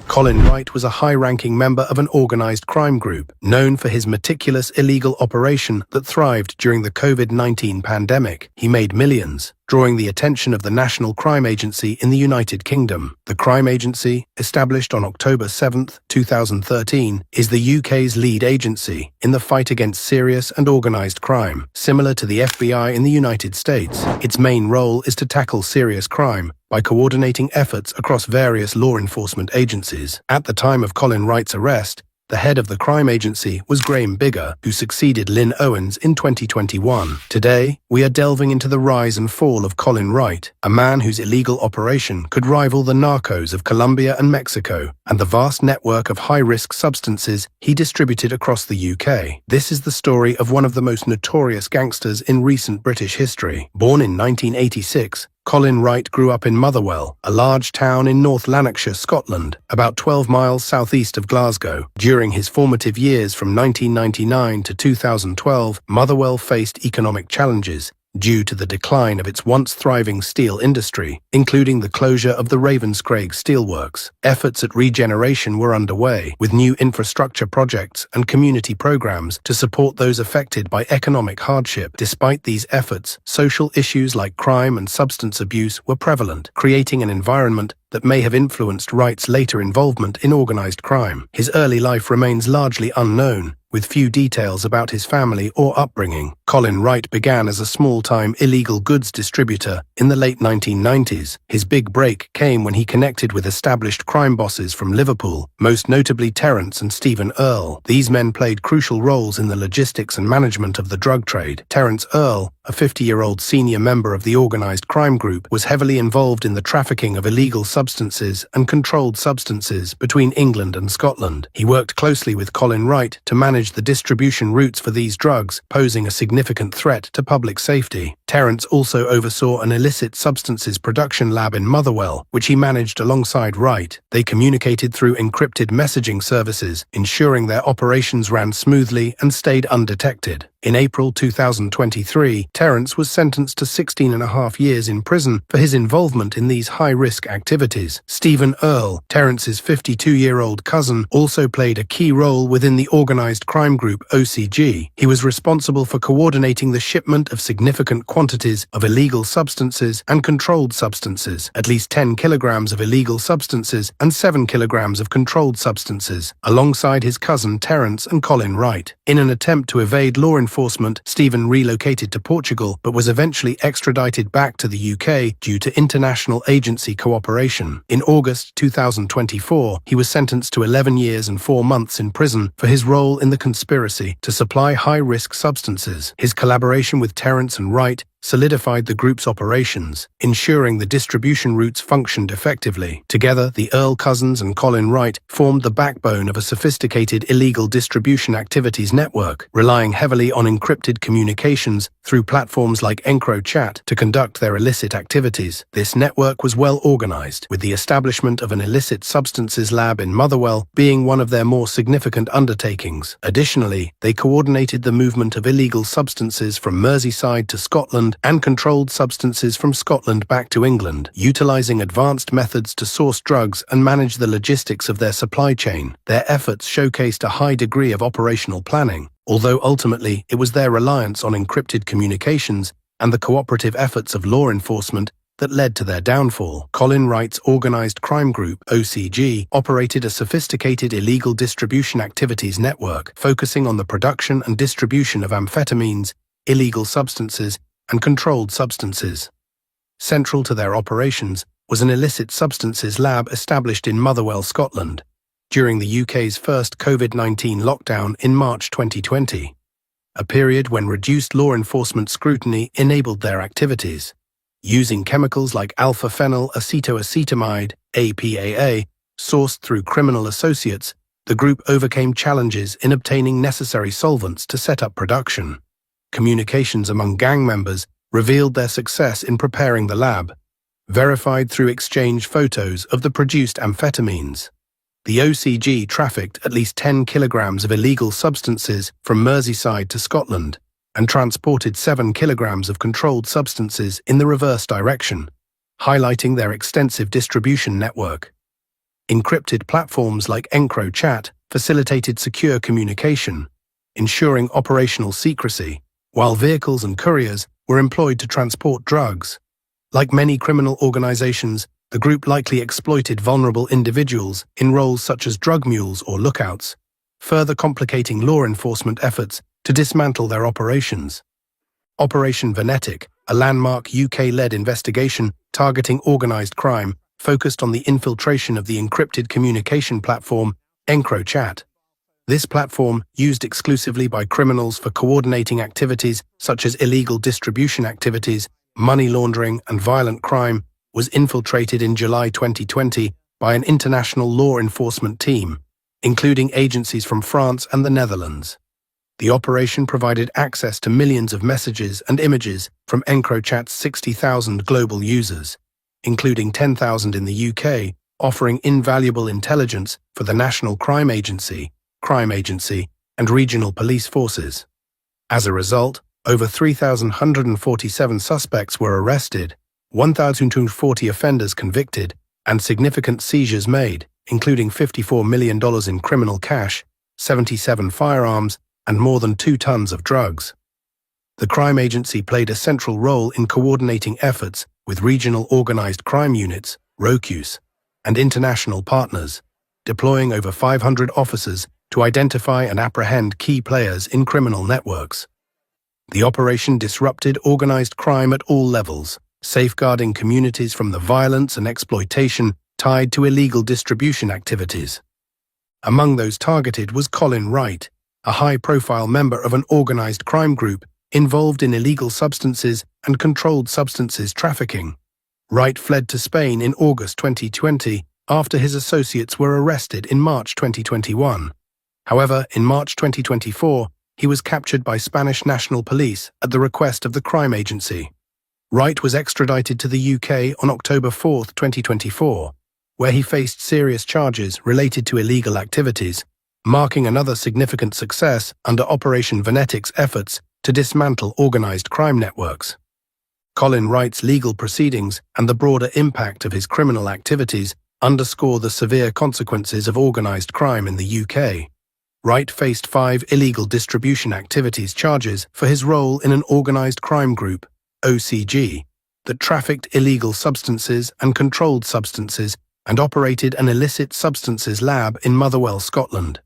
Colin Wright was a high-ranking member of an organized crime group, known for his meticulous illegal operation that thrived during the COVID-19 pandemic. He made millions, drawing the attention of the National Crime Agency in the United Kingdom. The Crime Agency, established on October 7, 2013, is the UK's lead agency in the fight against serious and organized crime. Similar to the FBI in the United States, its main role is to tackle serious crime by coordinating efforts across various law enforcement agencies. At the time of Colin Wright's arrest, the head of the crime agency was Graham Bigger, who succeeded Lynn Owens in 2021. Today, we are delving into the rise and fall of Colin Wright, a man whose illegal operation could rival the narcos of Colombia and Mexico, and the vast network of high-risk substances he distributed across the UK. This is the story of one of the most notorious gangsters in recent British history. Born in 1986, Colin Wright grew up in Motherwell, a large town in North Lanarkshire, Scotland, about 12 miles southeast of Glasgow. During his formative years from 1999 to 2012, Motherwell faced economic challenges due to the decline of its once thriving steel industry, including the closure of the Ravenscraig steelworks. Efforts at regeneration were underway, with new infrastructure projects and community programs to support those affected by economic hardship. Despite these efforts, social issues like crime and substance abuse were prevalent, creating an environment that may have influenced Wright's later involvement in organized crime. His early life remains largely unknown, with few details about his family or upbringing. Colin Wright began as a small-time illegal goods distributor in the late 1990s. His big break came when he connected with established crime bosses from Liverpool, most notably Terence and Stephen Earle. These men played crucial roles in the logistics and management of the drug trade. Terence Earle, a 50-year-old senior member of the organized crime group, was heavily involved in the trafficking of illegal substances and controlled substances between England and Scotland. He worked closely with Colin Wright to manage the distribution routes for these drugs, posing a significant threat to public safety. Terence also oversaw an illicit substances production lab in Motherwell, which he managed alongside Wright. They communicated through encrypted messaging services, ensuring their operations ran smoothly and stayed undetected. In April 2023, Terence was sentenced to 16.5 years in prison for his involvement in these high-risk activities. Stephen Earle, Terence's 52-year-old cousin, also played a key role within the organized crime group OCG. He was responsible for coordinating the shipment of significant quantities of illegal substances and controlled substances, at least 10 kilograms of illegal substances and 7 kilograms of controlled substances, alongside his cousin Terence and Colin Wright. In an attempt to evade law enforcement, Stephen relocated to Portugal but was eventually extradited back to the UK due to international agency cooperation. In August 2024, he was sentenced to 11 years and 4 months in prison for his role in the conspiracy to supply high-risk substances. His collaboration with Terence and Wright solidified the group's operations, ensuring the distribution routes functioned effectively. Together, the Earle cousins and Colin Wright formed the backbone of a sophisticated illegal distribution activities network, relying heavily on encrypted communications through platforms like EncroChat to conduct their illicit activities. This network was well organized, with the establishment of an illicit substances lab in Motherwell being one of their more significant undertakings. Additionally, they coordinated the movement of illegal substances from Merseyside to Scotland and controlled substances from Scotland back to England, utilizing advanced methods to source drugs and manage the logistics of their supply chain. Their efforts showcased a high degree of operational planning, although ultimately it was their reliance on encrypted communications and the cooperative efforts of law enforcement that led to their downfall. Colin Wright's organized crime group, OCG, operated a sophisticated illegal distribution activities network, focusing on the production and distribution of amphetamines, illegal substances, and controlled substances. Central to their operations was an illicit substances lab established in Motherwell, Scotland, during the UK's first COVID-19 lockdown in March 2020, a period when reduced law enforcement scrutiny enabled their activities. Using chemicals like alpha-phenyl acetoacetamide, APAA, sourced through criminal associates, the group overcame challenges in obtaining necessary solvents to set up production. Communications among gang members revealed their success in preparing the lab, verified through exchange photos of the produced amphetamines. The OCG trafficked at least 10 kilograms of illegal substances from Merseyside to Scotland and transported 7 kilograms of controlled substances in the reverse direction, highlighting their extensive distribution network. Encrypted platforms like EncroChat facilitated secure communication, ensuring operational secrecy, while vehicles and couriers were employed to transport drugs. Like many criminal organizations, the group likely exploited vulnerable individuals in roles such as drug mules or lookouts, further complicating law enforcement efforts to dismantle their operations. Operation Venetic, a landmark UK-led investigation targeting organized crime, focused on the infiltration of the encrypted communication platform EncroChat. This platform, used exclusively by criminals for coordinating activities such as illegal distribution activities, money laundering, and violent crime, was infiltrated in July 2020 by an international law enforcement team, including agencies from France and the Netherlands. The operation provided access to millions of messages and images from EncroChat's 60,000 global users, including 10,000 in the UK, offering invaluable intelligence for the National Crime Agency, and regional police forces. As a result, over 3,147 suspects were arrested, 1,240 offenders convicted, and significant seizures made, including $54 million in criminal cash, 77 firearms, and more than 2 tons of drugs. The crime agency played a central role in coordinating efforts with regional organized crime units, ROCUs, and international partners, deploying over 500 officers to identify and apprehend key players in criminal networks. The operation disrupted organized crime at all levels, safeguarding communities from the violence and exploitation tied to illegal distribution activities. Among those targeted was Colin Wright, a high-profile member of an organized crime group involved in illegal substances and controlled substances trafficking. Wright fled to Spain in August 2020 after his associates were arrested in March 2021. However, in March 2024, he was captured by Spanish National Police at the request of the crime agency. Wright was extradited to the UK on October 4, 2024, where he faced serious charges related to illegal activities, marking another significant success under Operation Venetic's efforts to dismantle organised crime networks. Colin Wright's legal proceedings and the broader impact of his criminal activities underscore the severe consequences of organised crime in the UK. Wright faced 5 illegal distribution activities charges for his role in an organised crime group, OCG, that trafficked illegal substances and controlled substances and operated an illicit substances lab in Motherwell, Scotland.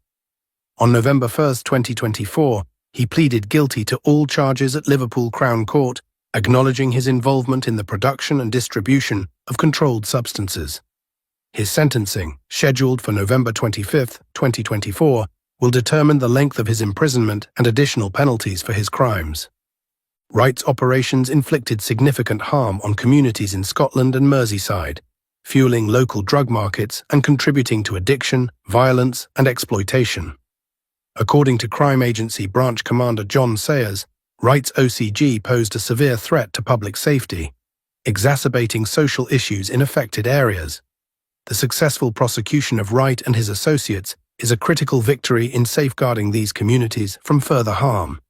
On November 1, 2024, he pleaded guilty to all charges at Liverpool Crown Court, acknowledging his involvement in the production and distribution of controlled substances. His sentencing, scheduled for November 25, 2024, will determine the length of his imprisonment and additional penalties for his crimes. Wright's operations inflicted significant harm on communities in Scotland and Merseyside, fueling local drug markets and contributing to addiction, violence, and exploitation. According to crime agency branch commander John Sayers, Wright's OCG posed a severe threat to public safety, exacerbating social issues in affected areas. The successful prosecution of Wright and his associates is a critical victory in safeguarding these communities from further harm.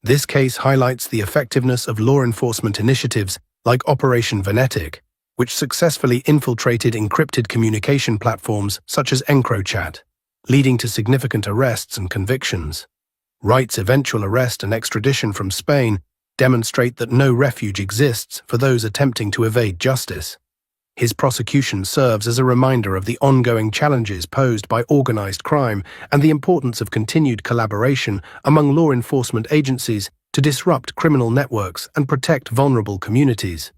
This case highlights the effectiveness of law enforcement initiatives like Operation Venetic, which successfully infiltrated encrypted communication platforms such as EncroChat, leading to significant arrests and convictions. Wright's eventual arrest and extradition from Spain demonstrate that no refuge exists for those attempting to evade justice. His prosecution serves as a reminder of the ongoing challenges posed by organised crime and the importance of continued collaboration among law enforcement agencies to disrupt criminal networks and protect vulnerable communities.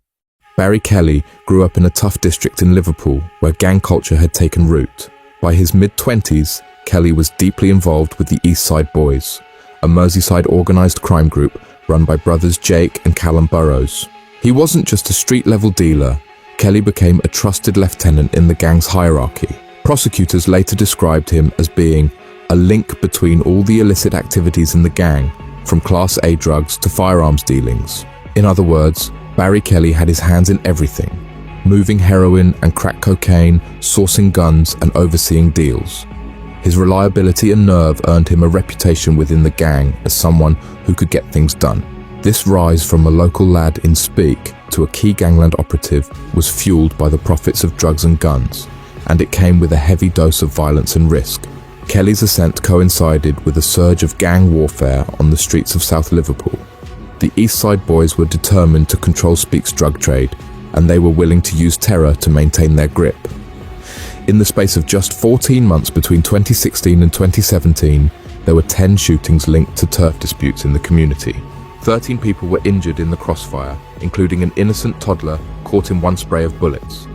Barry Kelly grew up in a tough district in Liverpool where gang culture had taken root. By his mid-20s, Kelly was deeply involved with the East Side Boys, a Merseyside organised crime group run by brothers Jake and Callum Burrows. He wasn't just a street-level dealer. Kelly became a trusted lieutenant in the gang's hierarchy. Prosecutors later described him as being a link between all the illicit activities in the gang, from Class A drugs to firearms dealings. In other words, Barry Kelly had his hands in everything, moving heroin and crack cocaine, sourcing guns and overseeing deals. His reliability and nerve earned him a reputation within the gang as someone who could get things done. This rise from a local lad in Speke to a key gangland operative was fueled by the profits of drugs and guns, and it came with a heavy dose of violence and risk. Kelly's ascent coincided with a surge of gang warfare on the streets of South Liverpool. The East Side Boys were determined to control Speke's drug trade, and they were willing to use terror to maintain their grip. In the space of just 14 months between 2016 and 2017, there were 10 shootings linked to turf disputes in the community. 13 people were injured in the crossfire, including an innocent toddler caught in one spray of bullets.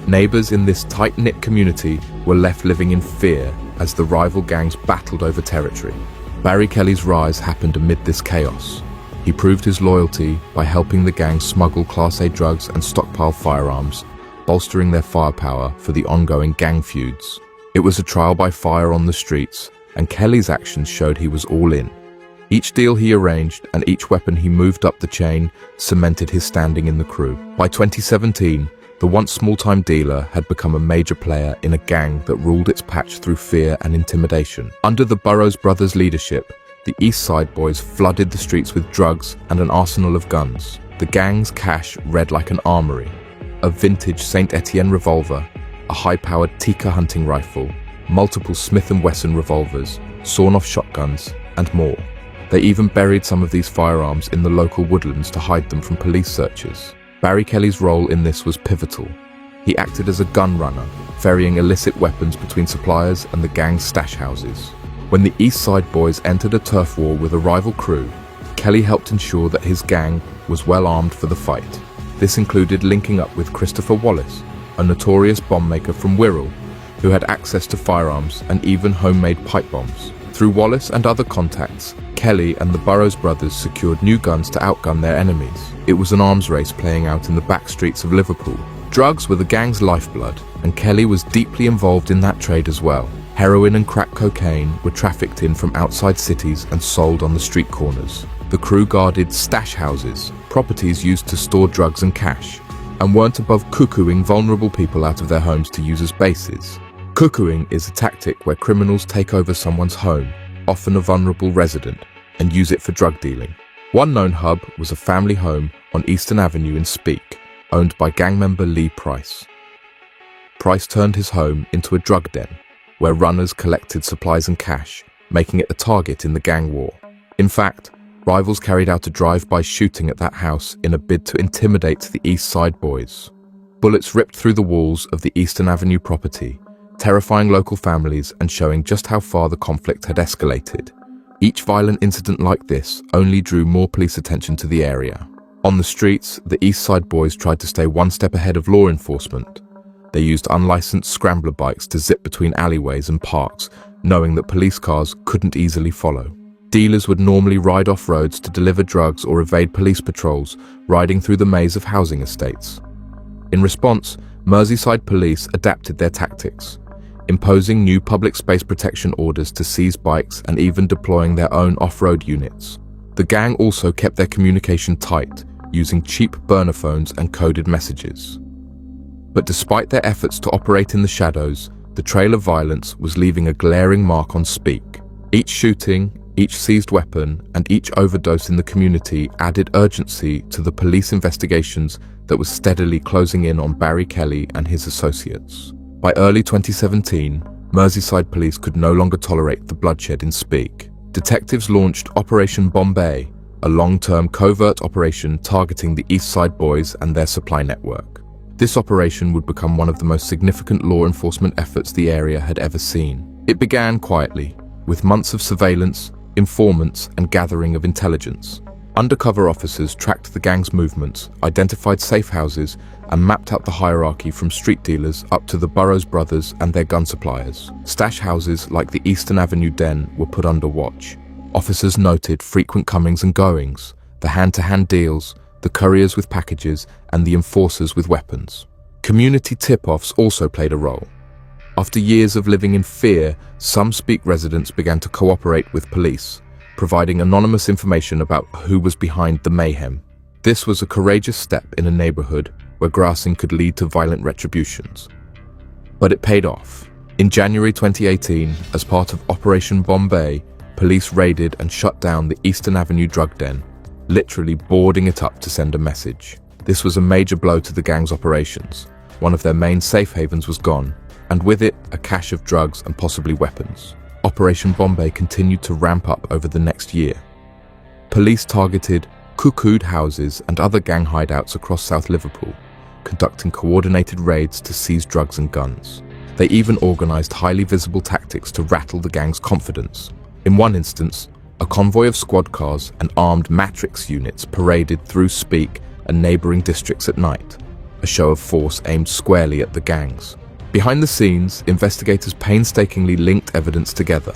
Neighbours in this tight-knit community were left living in fear as the rival gangs battled over territory. Barry Kelly's rise happened amid this chaos. He proved his loyalty by helping the gang smuggle Class A drugs and stockpile firearms, bolstering their firepower for the ongoing gang feuds. It was a trial by fire on the streets, and Kelly's actions showed he was all in. Each deal he arranged and each weapon he moved up the chain cemented his standing in the crew. By 2017, the once small-time dealer had become a major player in a gang that ruled its patch through fear and intimidation. Under the Burrows brothers' leadership, the East Side Boys flooded the streets with drugs and an arsenal of guns. The gang's cash read like an armory: a vintage Saint Etienne revolver, a high-powered Tikka hunting rifle, multiple Smith & Wesson revolvers, sawn-off shotguns, and more. They even buried some of these firearms in the local woodlands to hide them from police searches. Barry Kelly's role in this was pivotal. He acted as a gun runner, ferrying illicit weapons between suppliers and the gang's stash houses. When the East Side Boys entered a turf war with a rival crew, Kelly helped ensure that his gang was well armed for the fight. This included linking up with Christopher Wallace, a notorious bomb maker from Wirral, who had access to firearms and even homemade pipe bombs. Through Wallace and other contacts, Kelly and the Burrows brothers secured new guns to outgun their enemies. It was an arms race playing out in the back streets of Liverpool. Drugs were the gang's lifeblood, and Kelly was deeply involved in that trade as well. Heroin and crack cocaine were trafficked in from outside cities and sold on the street corners. The crew guarded stash houses, properties used to store drugs and cash, and weren't above cuckooing vulnerable people out of their homes to use as bases. Cuckooing is a tactic where criminals take over someone's home, often a vulnerable resident, and use it for drug dealing. One known hub was a family home on Eastern Avenue in Speke, owned by gang member Lee Price. Price turned his home into a drug den, where runners collected supplies and cash, making it a target in the gang war. In fact, rivals carried out a drive-by shooting at that house in a bid to intimidate the East Side boys. Bullets ripped through the walls of the Eastern Avenue property, terrifying local families and showing just how far the conflict had escalated. Each violent incident like this only drew more police attention to the area. On the streets, the East Side boys tried to stay one step ahead of law enforcement. They used unlicensed scrambler bikes to zip between alleyways and parks, knowing that police cars couldn't easily follow. Dealers would normally ride off roads to deliver drugs or evade police patrols, riding through the maze of housing estates. In response, Merseyside police adapted their tactics, imposing new public space protection orders to seize bikes and even deploying their own off-road units. The gang also kept their communication tight, using cheap burner phones and coded messages. But despite their efforts to operate in the shadows, the trail of violence was leaving a glaring mark on Speke. Each shooting, each seized weapon, and each overdose in the community added urgency to the police investigations that was steadily closing in on Barry Kelly and his associates. By early 2017, Merseyside police could no longer tolerate the bloodshed in Speke. Detectives launched Operation Bombay, a long-term covert operation targeting the East Side boys and their supply network. This operation would become one of the most significant law enforcement efforts the area had ever seen. It began quietly, with months of surveillance, informants, and gathering of intelligence. Undercover officers tracked the gang's movements, identified safe houses, and mapped out the hierarchy from street dealers up to the Burrows brothers and their gun suppliers. Stash houses like the Eastern Avenue Den were put under watch. Officers noted frequent comings and goings, the hand-to-hand deals, the couriers with packages, and the enforcers with weapons. Community tip-offs also played a role. After years of living in fear, some Speke residents began to cooperate with police, providing anonymous information about who was behind the mayhem. This was a courageous step in a neighborhood where grassing could lead to violent retributions. But it paid off. In January 2018, as part of Operation Bombay, police raided and shut down the Eastern Avenue drug den, literally boarding it up to send a message. This was a major blow to the gang's operations. One of their main safe havens was gone, and with it, a cache of drugs and possibly weapons. Operation Bombay continued to ramp up over the next year. Police targeted cuckooed houses and other gang hideouts across South Liverpool, conducting coordinated raids to seize drugs and guns. They even organized highly visible tactics to rattle the gang's confidence. In one instance, a convoy of squad cars and armed matrix units paraded through Speke and neighboring districts at night, a show of force aimed squarely at the gangs. Behind the scenes, investigators painstakingly linked evidence together.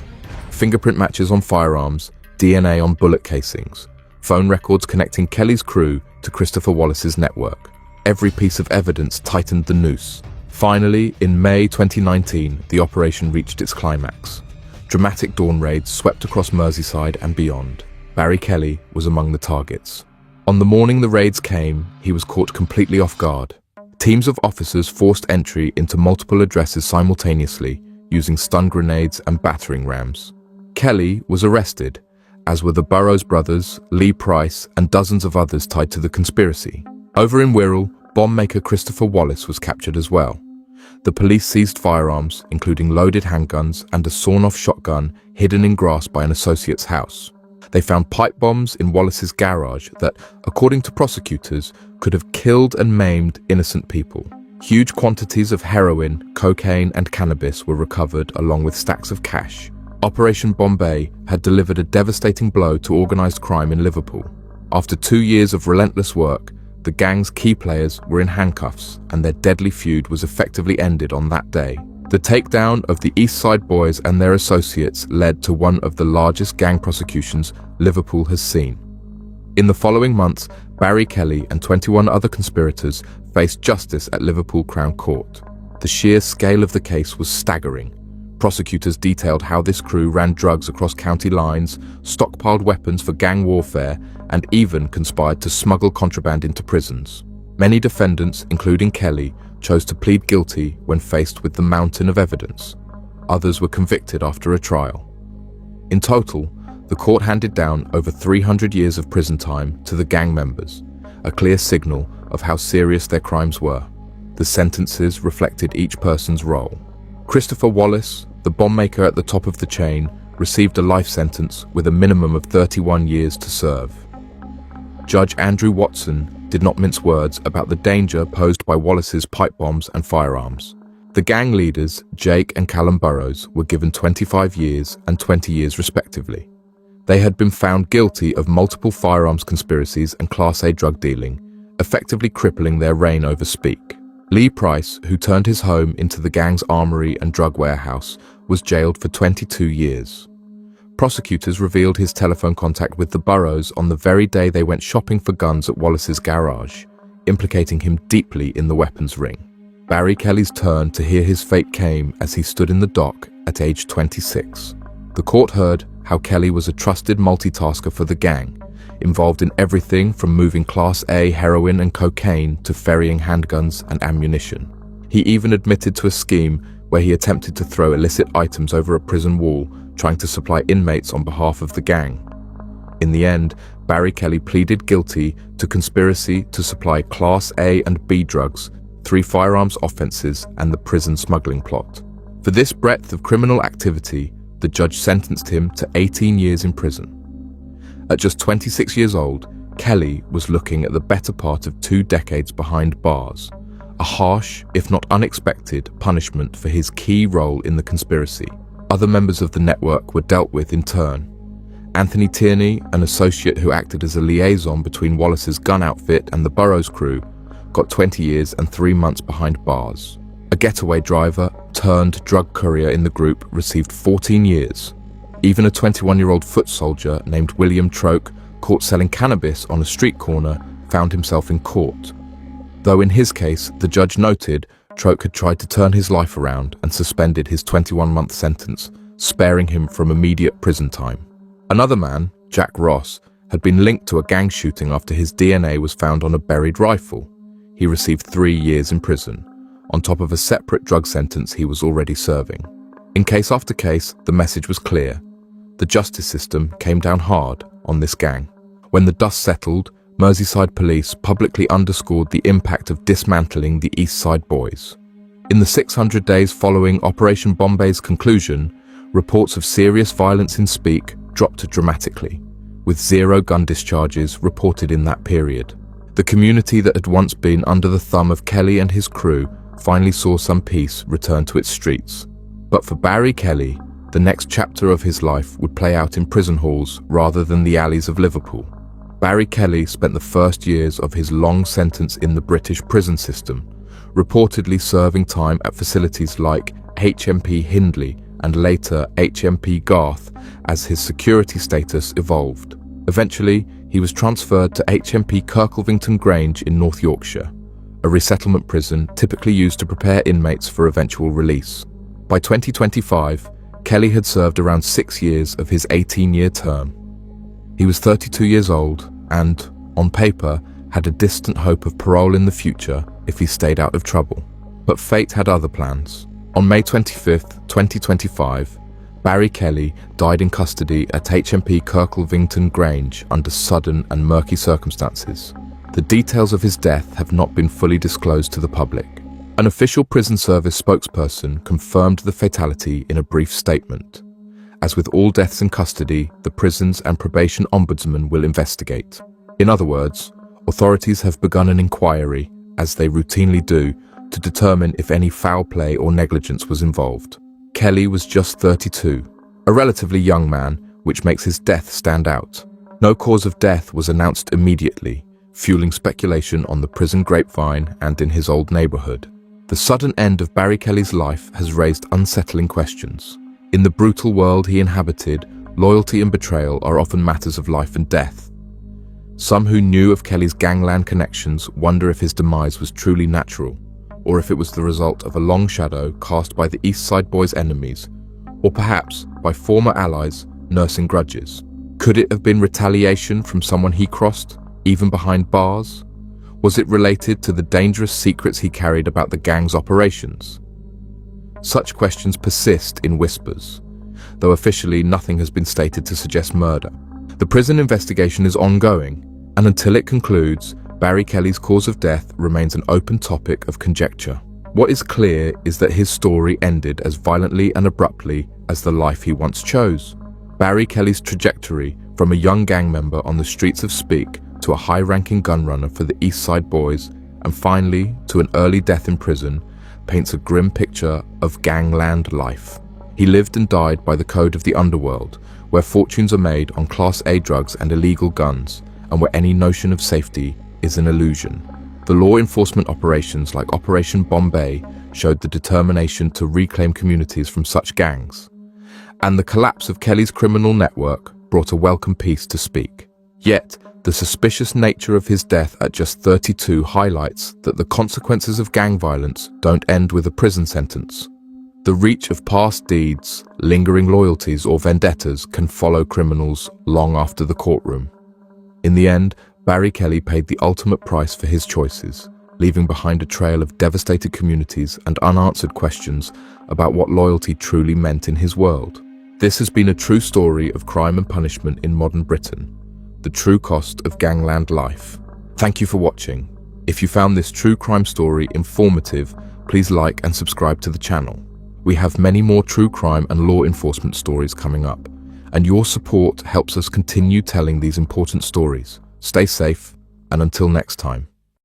Fingerprint matches on firearms, DNA on bullet casings, phone records connecting Kelly's crew to Christopher Wallace's network. Every piece of evidence tightened the noose. Finally, in May 2019, the operation reached its climax. Dramatic dawn raids swept across Merseyside and beyond. Barry Kelly was among the targets. On the morning the raids came, he was caught completely off guard. Teams of officers forced entry into multiple addresses simultaneously, using stun grenades and battering rams. Kelly was arrested, as were the Burrows brothers, Lee Price, and dozens of others tied to the conspiracy. Over in Wirral, bomb maker Christopher Wallace was captured as well. The police seized firearms, including loaded handguns and a sawn-off shotgun hidden in grass by an associate's house. They found pipe bombs in Wallace's garage that, according to prosecutors, could have killed and maimed innocent people. Huge quantities of heroin, cocaine, and cannabis were recovered along with stacks of cash. Operation Bombay had delivered a devastating blow to organized crime in Liverpool. After 2 years of relentless work, the gang's key players were in handcuffs, and their deadly feud was effectively ended on that day. The takedown of the East Side Boys and their associates led to one of the largest gang prosecutions Liverpool has seen. In the following months, Barry Kelly and 21 other conspirators faced justice at Liverpool Crown Court. The sheer scale of the case was staggering. Prosecutors detailed how this crew ran drugs across county lines, stockpiled weapons for gang warfare, and even conspired to smuggle contraband into prisons. Many defendants, including Kelly, chose to plead guilty when faced with the mountain of evidence. Others were convicted after a trial. In total, the court handed down over 300 years of prison time to the gang members, a clear signal of how serious their crimes were. The sentences reflected each person's role. Christopher Wallace, the bomb maker at the top of the chain, received a life sentence with a minimum of 31 years to serve. Judge Andrew Watson did not mince words about the danger posed by Wallace's pipe bombs and firearms. The gang leaders, Jake and Callum Burrows, were given 25 years and 20 years respectively. They had been found guilty of multiple firearms conspiracies and Class A drug dealing, effectively crippling their reign over Speak. Lee Price, who turned his home into the gang's armory and drug warehouse, was jailed for 22 years. Prosecutors revealed his telephone contact with the Burrows on the very day they went shopping for guns at Wallace's garage, implicating him deeply in the weapons ring. Barry Kelly's turn to hear his fate came as he stood in the dock at age 26. The court heard how Kelly was a trusted multitasker for the gang, involved in everything from moving Class A heroin and cocaine to ferrying handguns and ammunition. He even admitted to a scheme where he attempted to throw illicit items over a prison wall, trying to supply inmates on behalf of the gang. In the end, Barry Kelly pleaded guilty to conspiracy to supply Class A and B drugs, 3 firearms offenses, and the prison smuggling plot. For this breadth of criminal activity, the judge sentenced him to 18 years in prison. At just 26 years old, Kelly was looking at the better part of 2 decades behind bars, a harsh, if not unexpected, punishment for his key role in the conspiracy. Other members of the network were dealt with in turn. Anthony Tierney, an associate who acted as a liaison between Wallace's gun outfit and the Burrows crew, got 20 years and 3 months behind bars. A getaway driver turned drug courier in the group received 14 years. Even a 21-year-old foot soldier named William Troke, caught selling cannabis on a street corner, found himself in court. Though in his case, the judge noted Troke had tried to turn his life around and suspended his 21-month sentence, sparing him from immediate prison time. Another man, Jack Ross, had been linked to a gang shooting after his DNA was found on a buried rifle. He received 3 years in prison, on top of a separate drug sentence he was already serving. In case after case, the message was clear. The justice system came down hard on this gang. When the dust settled, Merseyside police publicly underscored the impact of dismantling the East Side Boys. In the 600 days following Operation Bombay's conclusion, reports of serious violence in Speak dropped dramatically, with 0 gun discharges reported in that period. The community that had once been under the thumb of Kelly and his crew finally saw some peace return to its streets. But for Barry Kelly, the next chapter of his life would play out in prison halls rather than the alleys of Liverpool. Barry Kelly spent the first years of his long sentence in the British prison system, reportedly serving time at facilities like HMP Hindley and later HMP Garth as his security status evolved. Eventually, he was transferred to HMP Kirkleavington Grange in North Yorkshire, a resettlement prison typically used to prepare inmates for eventual release. By 2025, Kelly had served around 6 years of his 18-year term. He was 32 years old and, on paper, had a distant hope of parole in the future if he stayed out of trouble. But fate had other plans. On May 25, 2025, Barry Kelly died in custody at HMP Kirkleavington Grange under sudden and murky circumstances. The details of his death have not been fully disclosed to the public. An official prison service spokesperson confirmed the fatality in a brief statement. As with all deaths in custody, the prisons and probation ombudsman will investigate. In other words, authorities have begun an inquiry, as they routinely do, to determine if any foul play or negligence was involved. Kelly was just 32, a relatively young man, which makes his death stand out. No cause of death was announced immediately, fueling speculation on the prison grapevine and in his old neighborhood. The sudden end of Barry Kelly's life has raised unsettling questions. In the brutal world he inhabited, loyalty and betrayal are often matters of life and death. Some who knew of Kelly's gangland connections wonder if his demise was truly natural, or if it was the result of a long shadow cast by the East Side Boys' enemies, or perhaps by former allies nursing grudges. Could it have been retaliation from someone he crossed, even behind bars? Was it related to the dangerous secrets he carried about the gang's operations? Such questions persist in whispers, though officially nothing has been stated to suggest murder. The prison investigation is ongoing, and until it concludes, Barry Kelly's cause of death remains an open topic of conjecture. What is clear is that his story ended as violently and abruptly as the life he once chose. Barry Kelly's trajectory from a young gang member on the streets of Speak to a high-ranking gunrunner for the East Side Boys, and finally to an early death in prison, paints a grim picture of gangland life. He lived and died by the code of the Underworld, where fortunes are made on Class A drugs and illegal guns, and where any notion of safety is an illusion. The law enforcement operations like Operation Bombay showed the determination to reclaim communities from such gangs. And the collapse of Kelly's criminal network brought a welcome peace to Speak. Yet, the suspicious nature of his death at just 32 highlights that the consequences of gang violence don't end with a prison sentence. The reach of past deeds, lingering loyalties or vendettas can follow criminals long after the courtroom. In the end, Barry Kelly paid the ultimate price for his choices, leaving behind a trail of devastated communities and unanswered questions about what loyalty truly meant in his world. This has been a true story of crime and punishment in modern Britain, the true cost of gangland life. Thank you for watching. If you found this true crime story informative, please like and subscribe to the channel. We have many more true crime and law enforcement stories coming up, and your support helps us continue telling these important stories. Stay safe, and until next time.